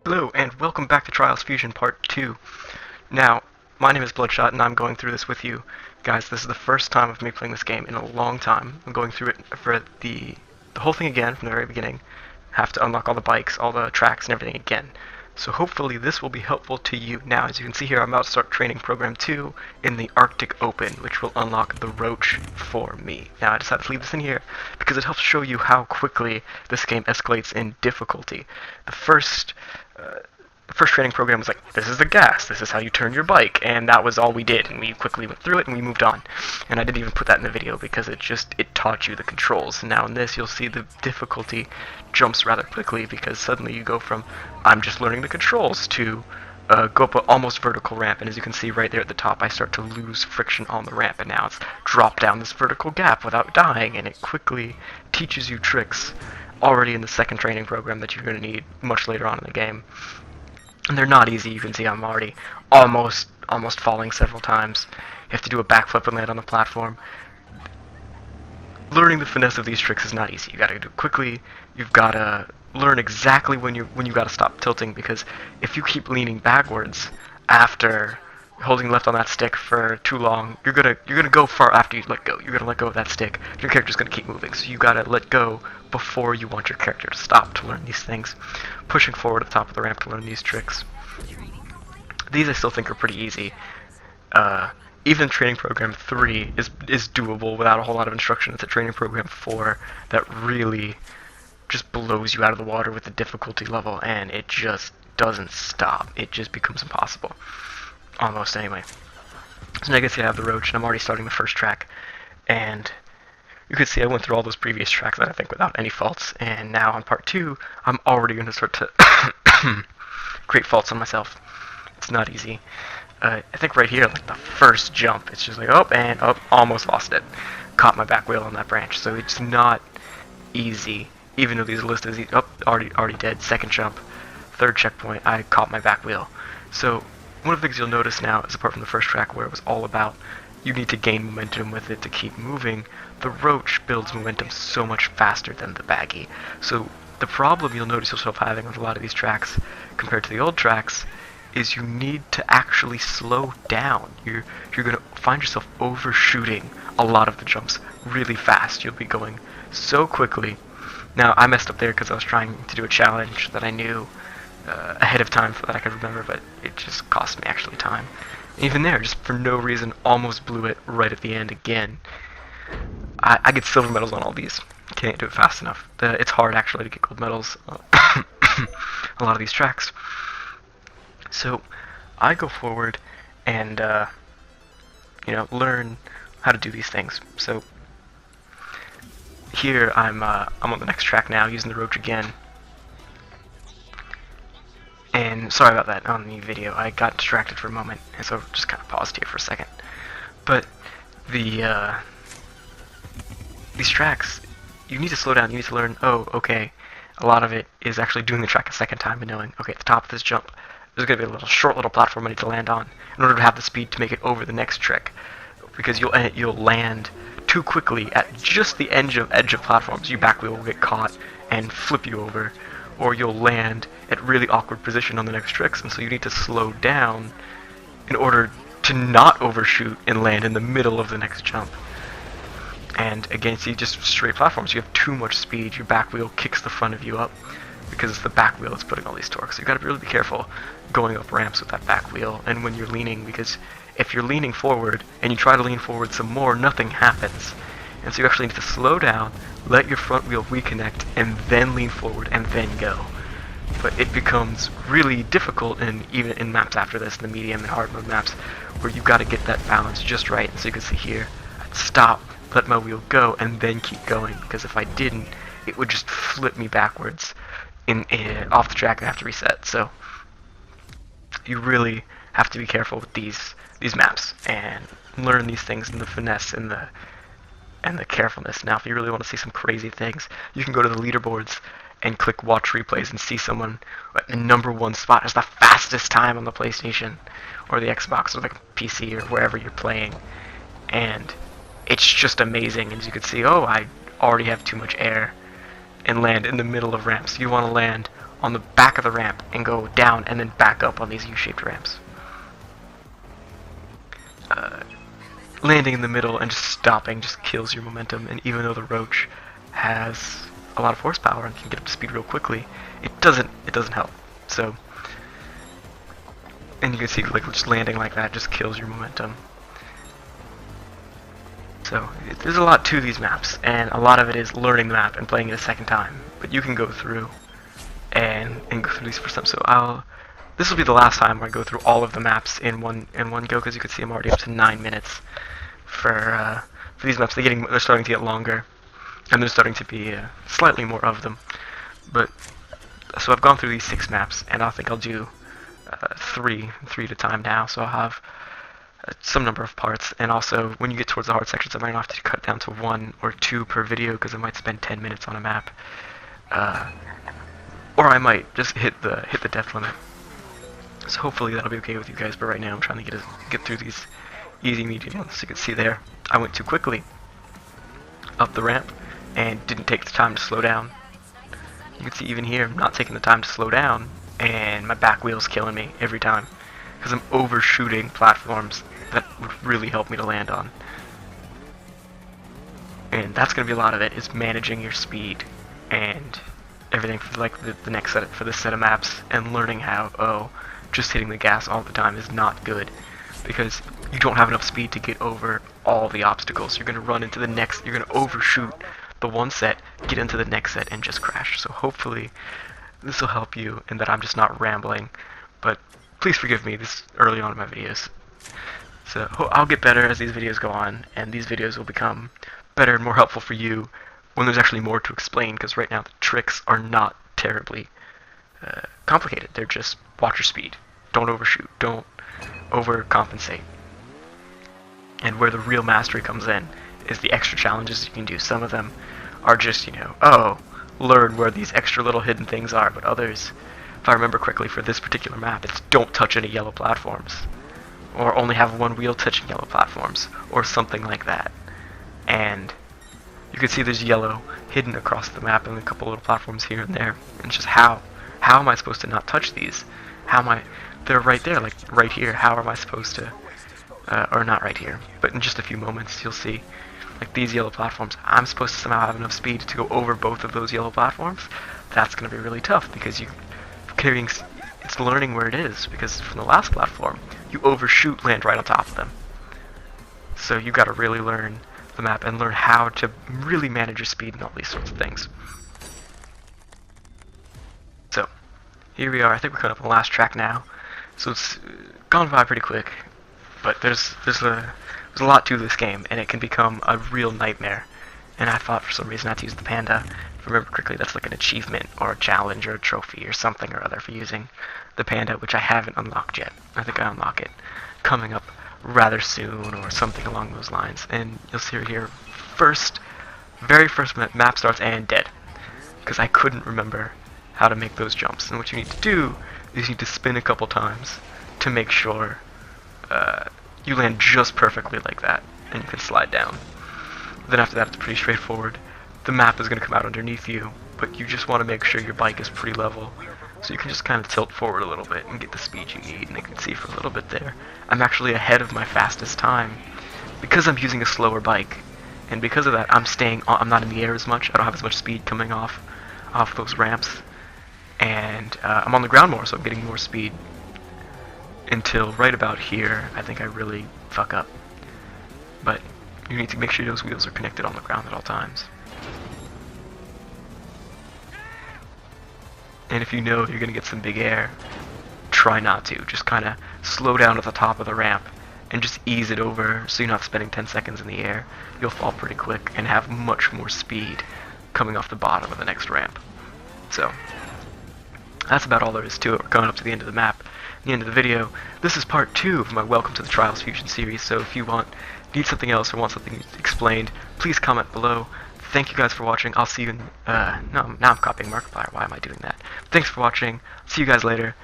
Hello, and welcome back to Trials Fusion Part 2. Now, my name is Bloodshot, and I'm going through this with you. Guys, this is the first time of me playing this game in a long time. I'm going through it for the whole thing again from the very beginning. Have to unlock all the bikes, all the tracks, and everything again. So hopefully this will be helpful to you. Now, as you can see here, I'm about to start training Program 2 in the Arctic Open, which will unlock the Roach for me. Now, I decided to leave this in here because it helps show you how quickly this game escalates in difficulty. The first training program was like, this is the gas, this is how you turn your bike, and that was all we did, and we quickly went through it and we moved on. And I didn't even put that in the video because it taught you the controls. And now in this you'll see the difficulty jumps rather quickly because suddenly you go from I'm just learning the controls to go up an almost vertical ramp, and as you can see right there at the top I start to lose friction on the ramp, and now it's drop down this vertical gap without dying, and it quickly teaches you tricks already in the second training program that you're going to need much later on in the game. And they're not easy. You can see I'm already almost falling several times. You have to do a backflip and land on the platform. Learning the finesse of these tricks is not easy. You gotta do it quickly. You've gotta learn exactly when you gotta stop tilting, because if you keep leaning backwards after holding left on that stick for too long, you're gonna go far after you let go. You're gonna let go of that stick. Your character's gonna keep moving, so you gotta let go before you want your character to stop to learn these things. Pushing forward at the top of the ramp to learn these tricks. These I still think are pretty easy. Even Training Program 3 is doable without a whole lot of instruction. It's a Training Program 4 that really just blows you out of the water with the difficulty level, and it just doesn't stop. It just becomes impossible. Almost, anyway. So now I guess you have the Roach, and I'm already starting the first track. And you can see I went through all those previous tracks, I think, without any faults. And now on Part 2, I'm already going to start to create faults on myself. It's not easy. I think right here, like the first jump, it's just like, almost lost it. Caught my back wheel on that branch. So it's not easy, even though these are listed as easy. Already dead. Second jump. Third checkpoint, I caught my back wheel. So one of the things you'll notice now is, apart from the first track where it was all about you need to gain momentum with it to keep moving, the Roach builds momentum so much faster than the Baggy. So the problem you'll notice yourself having with a lot of these tracks compared to the old tracks is you need to actually slow down. You're going to find yourself overshooting a lot of the jumps really fast. You'll be going so quickly. Now, I messed up there because I was trying to do a challenge that I knew ahead of time that I could remember, but it just cost me actually time. And even there, just for no reason, almost blew it right at the end again. I get silver medals on all these. Can't do it fast enough. It's hard actually to get gold medals on a lot of these tracks. So I go forward and learn how to do these things. So here I'm on the next track now, using the Roach again. And sorry about that on the video. I got distracted for a moment, and so just kind of paused here for a second. But these tracks, you need to slow down. You need to learn. Oh, okay. A lot of it is actually doing the track a second time and knowing, okay, at the top of this jump, there's going to be a short little platform I need to land on in order to have the speed to make it over the next trick. Because you'll land too quickly at just the edge of platforms. Your back wheel will get caught and flip you over. Or you'll land at really awkward position on the next tricks, and so you need to slow down in order to not overshoot and land in the middle of the next jump. And again, see, just straight platforms, you have too much speed. Your back wheel kicks the front of you up because it's the back wheel that's putting all these torques. So you got to really be careful going up ramps with that back wheel, and when you're leaning, because if you're leaning forward and you try to lean forward some more, nothing happens. And so you actually need to slow down, let your front wheel reconnect, and then lean forward and then go. But it becomes really difficult, and even in maps after this, the medium and hard mode maps, where you've got to get that balance just right. And so you can see here, I'd stop, let my wheel go, and then keep going, because if I didn't, it would just flip me backwards off the track and have to reset. So you really have to be careful with these maps and learn these things in the finesse and the carefulness. Now, if you really want to see some crazy things, you can go to the leaderboards and click watch replays and see someone at the #1 spot as the fastest time on the PlayStation or the Xbox or the PC or wherever you're playing. And it's just amazing. As you can see, I already have too much air, and land in the middle of ramps. You want to land on the back of the ramp and go down and then back up on these U-shaped ramps. Landing in the middle and just stopping just kills your momentum, and even though the Roach has a lot of horsepower and can get up to speed real quickly, it doesn't help. So, and you can see like just landing like that just kills your momentum. So there's a lot to these maps, and a lot of it is learning the map and playing it a second time. But you can go through and go through these for some. So this will be the last time where I go through all of the maps in one go, because you can see I'm already up to 9 minutes for these maps. They're starting to get longer, and there's starting to be slightly more of them. But so I've gone through these 6 maps, and I think I'll do 3 at a time now. So I'll have some number of parts, and also when you get towards the hard sections I might have to cut down to 1 or 2 per video, because I might spend 10 minutes on a map, or I might just hit the death limit. So hopefully that'll be okay with you guys, but right now I'm trying to get through these easy medium ones. So you can see there I went too quickly up the ramp and didn't take the time to slow down. You can see even here I'm not taking the time to slow down, and my back wheel's killing me every time because I'm overshooting platforms that would really help me to land on. And that's going to be a lot of it, is managing your speed and everything for like the next set for this set of maps, and learning how just hitting the gas all the time is not good, because you don't have enough speed to get over all the obstacles. You're going to run into the next, you're going to overshoot the one set, get into the next set, and just crash. So hopefully this will help you, and that I'm just not rambling, but please forgive me this early on in my videos. So I'll get better as these videos go on, and these videos will become better and more helpful for you when there's actually more to explain, because right now the tricks are not terribly complicated. They're just watch your speed, don't overshoot, don't overcompensate. And where the real mastery comes in is the extra challenges you can do. Some of them are just, learn where these extra little hidden things are, but others, if I remember correctly for this particular map, it's don't touch any yellow platforms, or only have one wheel touching yellow platforms, or something like that. And you can see there's yellow hidden across the map and a couple little platforms here and there. And it's just how am I supposed to not touch these? They're right there, like right here. How am I supposed to, or not right here, but in just a few moments you'll see, like these yellow platforms, I'm supposed to somehow have enough speed to go over both of those yellow platforms. That's going to be really tough, because it's learning where it is, because from the last platform, you overshoot, land right on top of them. So you got to really learn the map and learn how to really manage your speed and all these sorts of things. So here we are. I think we're coming up on the last track now. So it's gone by pretty quick, but there's a lot to this game, and it can become a real nightmare. And I thought for some reason I had to use the panda. If I remember correctly, that's like an achievement or a challenge or a trophy or something or other for using the panda, which I haven't unlocked yet. I think I unlock it coming up rather soon or something along those lines. And you'll see right here, very first map starts and dead, because I couldn't remember how to make those jumps. And what you need to do is you need to spin a couple times to make sure you land just perfectly like that, and you can slide down. Then after that, it's pretty straightforward. The map is going to come out underneath you, but you just want to make sure your bike is pretty level, so you can just kind of tilt forward a little bit and get the speed you need. And you can see for a little bit there, I'm actually ahead of my fastest time because I'm using a slower bike, and because of that, I'm not in the air as much. I don't have as much speed coming off those ramps, and I'm on the ground more, so I'm getting more speed. Until right about here, I think I really fuck up. But you need to make sure those wheels are connected on the ground at all times. And if you know you're going to get some big air, try not to. Just kind of slow down at the top of the ramp and just ease it over so you're not spending 10 seconds in the air. You'll fall pretty quick and have much more speed coming off the bottom of the next ramp. So that's about all there is to it. We're coming up to the end of the map, the end of the video. This is part 2 of my Welcome to the Trials Fusion series, so if you need something else or want something explained, please comment below. Thank you guys for watching. I'll see you in, no, now I'm copying Markiplier. Why am I doing that? Thanks for watching. See you guys later.